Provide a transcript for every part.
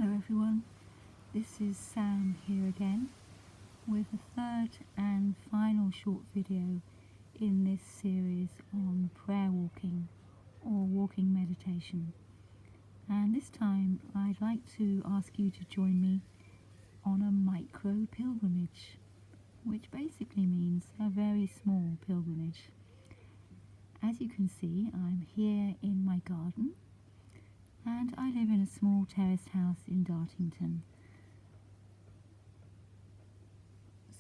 Hello everyone, this is Sam here again with a third and final short video in this series on prayer walking or walking meditation. And this time I'd like to ask you to join me on a micro pilgrimage, which basically means a very small pilgrimage. As you can see, I'm here in my garden and I live in a small terraced house in Dartington.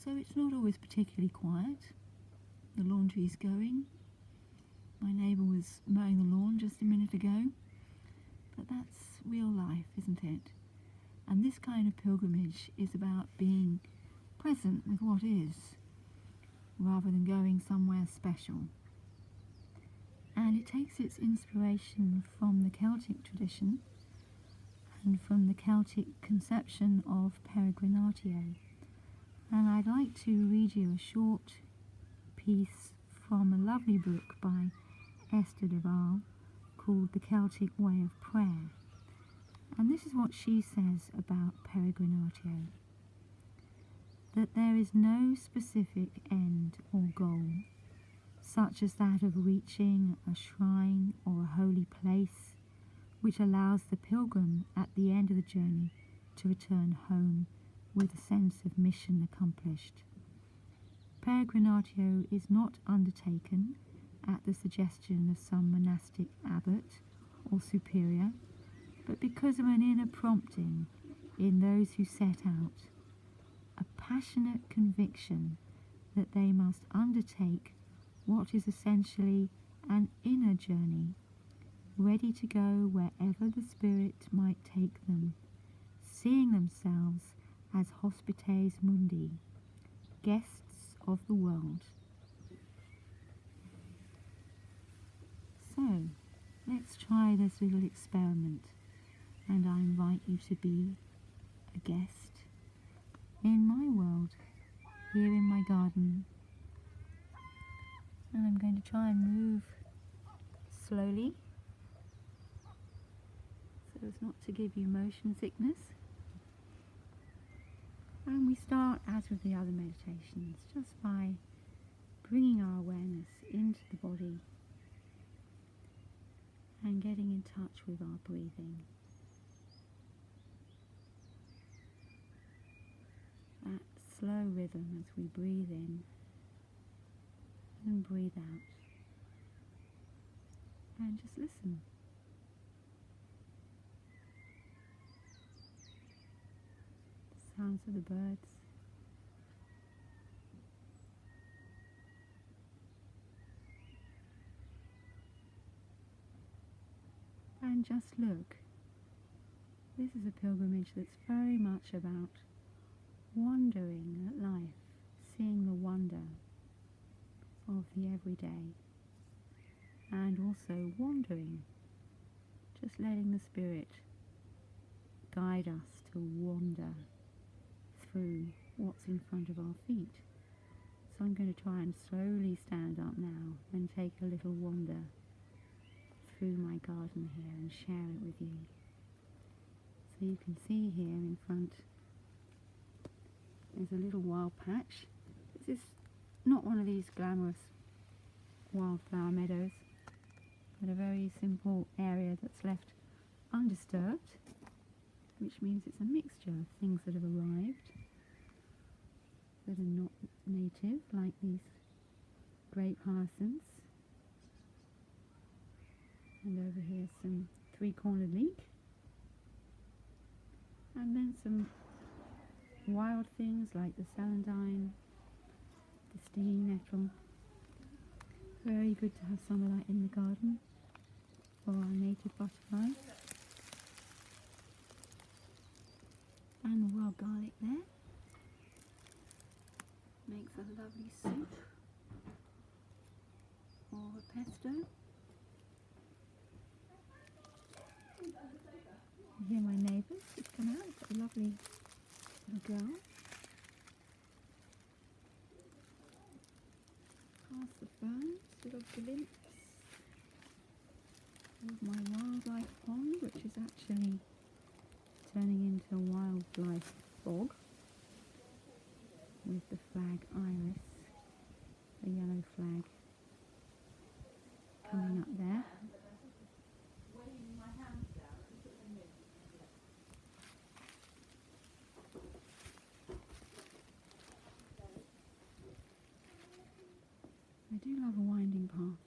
So it's not always particularly quiet. The laundry's going. My neighbour was mowing the lawn just a minute ago. But that's real life, isn't it? And this kind of pilgrimage is about being present with what is, rather than going somewhere special. And it takes its inspiration from the Celtic tradition and from the Celtic conception of Peregrinatio. And I'd like to read you a short piece from a lovely book by Esther De Waal called The Celtic Way of Prayer. And this is what she says about Peregrinatio: that there is no specific end or goal, such as that of reaching a shrine or a holy place, which allows the pilgrim at the end of the journey to return home with a sense of mission accomplished. Peregrinatio is not undertaken at the suggestion of some monastic abbot or superior, but because of an inner prompting in those who set out, a passionate conviction that they must undertake what is essentially an inner journey, ready to go wherever the Spirit might take them, seeing themselves as hospites mundi, guests of the world. So, let's try this little experiment, and I invite you to be a guest in my world, here in my garden. And I'm going to try and move slowly so as not to give you motion sickness. And we start, as with the other meditations, just by bringing our awareness into the body and getting in touch with our breathing. That slow rhythm as we breathe in and breathe out, and just listen. The sounds of the birds, and just look. This is a pilgrimage that's very much about wondering at life, seeing the wonder of the everyday, and also wandering, just letting the Spirit guide us to wander through what's in front of our feet. So I'm going to try and slowly stand up now and take a little wander through my garden here and share it with you. So you can see here in front there's a little wild patch. This is not one of these glamorous wildflower meadows, but a very simple area that's left undisturbed, which means it's a mixture of things that have arrived that are not native, like these great hyacinths, and over here some three-cornered leek, and then some wild things like the celandine, the stinging nettle. Very good to have some of that in the garden for our native butterflies. And the wild garlic there makes a lovely soup or a pesto. You hear my neighbours just come out. Got a lovely little girl. Past the ferns, little glimpse of my wildlife pond, which is actually turning into a wildlife bog with the flag iris, the yellow flag, coming up there. I do love a winding path.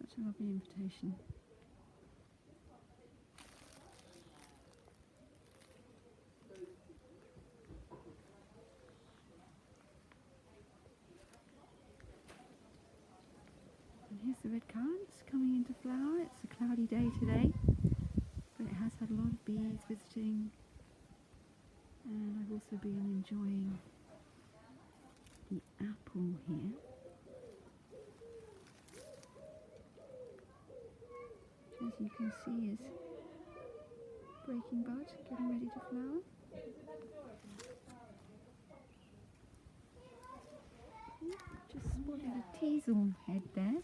Such a lovely invitation. And here's the red currants coming into flower. It's a cloudy day today, but it has had a lot of bees visiting, and I've also been enjoying the apple here. Which, as you can see, is breaking bud, getting ready to flower. Just spotted a teasel head there.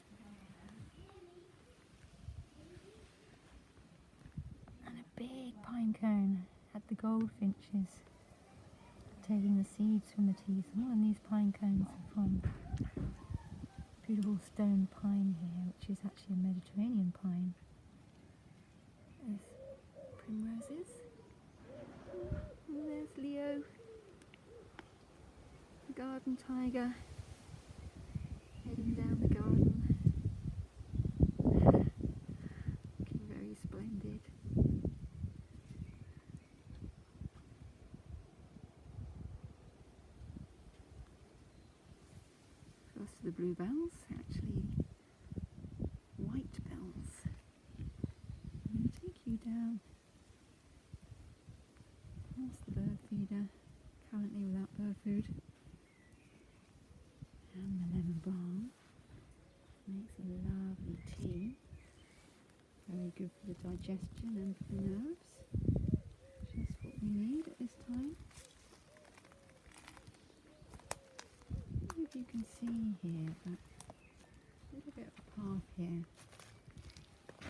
And a big pine cone had the goldfinches taking the seeds from the teasel, and these pine cones are from beautiful stone pine here, which is actually a Mediterranean pine. There's primroses. And there's Leo, the garden tiger, heading down the garden. Looking very splendid. Close to the bluebells, actually white bells. I'm going to take you down past the bird feeder, currently without bird food, and the lemon balm. Makes a lovely tea, very good for the digestion and for the nerves. Just what we need at this time. I don't know if you can see here, but a little bit of a path here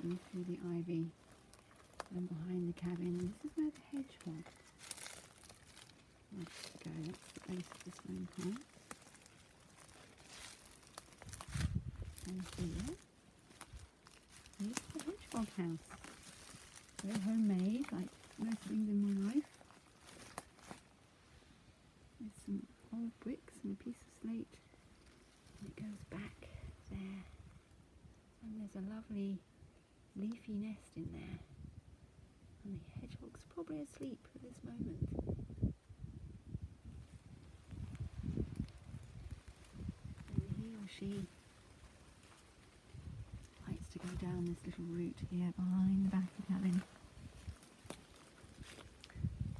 going through the ivy and behind the cabin. And this is where the hedgehog likes to go. That's the base of this phone pole. And here is the hedgehog house. Very homemade, like most things in my life. With some old bricks and a piece of slate. And it goes back there. And there's a lovely leafy nest in there. And the hedgehog's probably asleep at this moment. And he or she likes to go down this little route here behind the back of the cabin.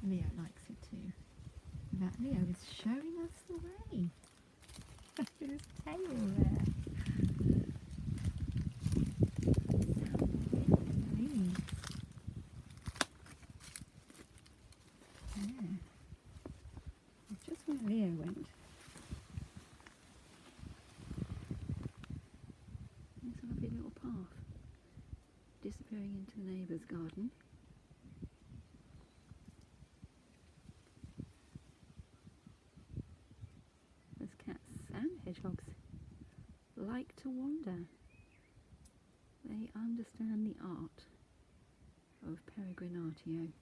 Leo likes it too. In fact, Leo is showing us the way. Look at his tail there. Leaves. Yeah. It's just where Leo went. There's a lovely little path disappearing into the neighbour's garden. As cats and hedgehogs like to wander. They understand the art of Peregrinatio.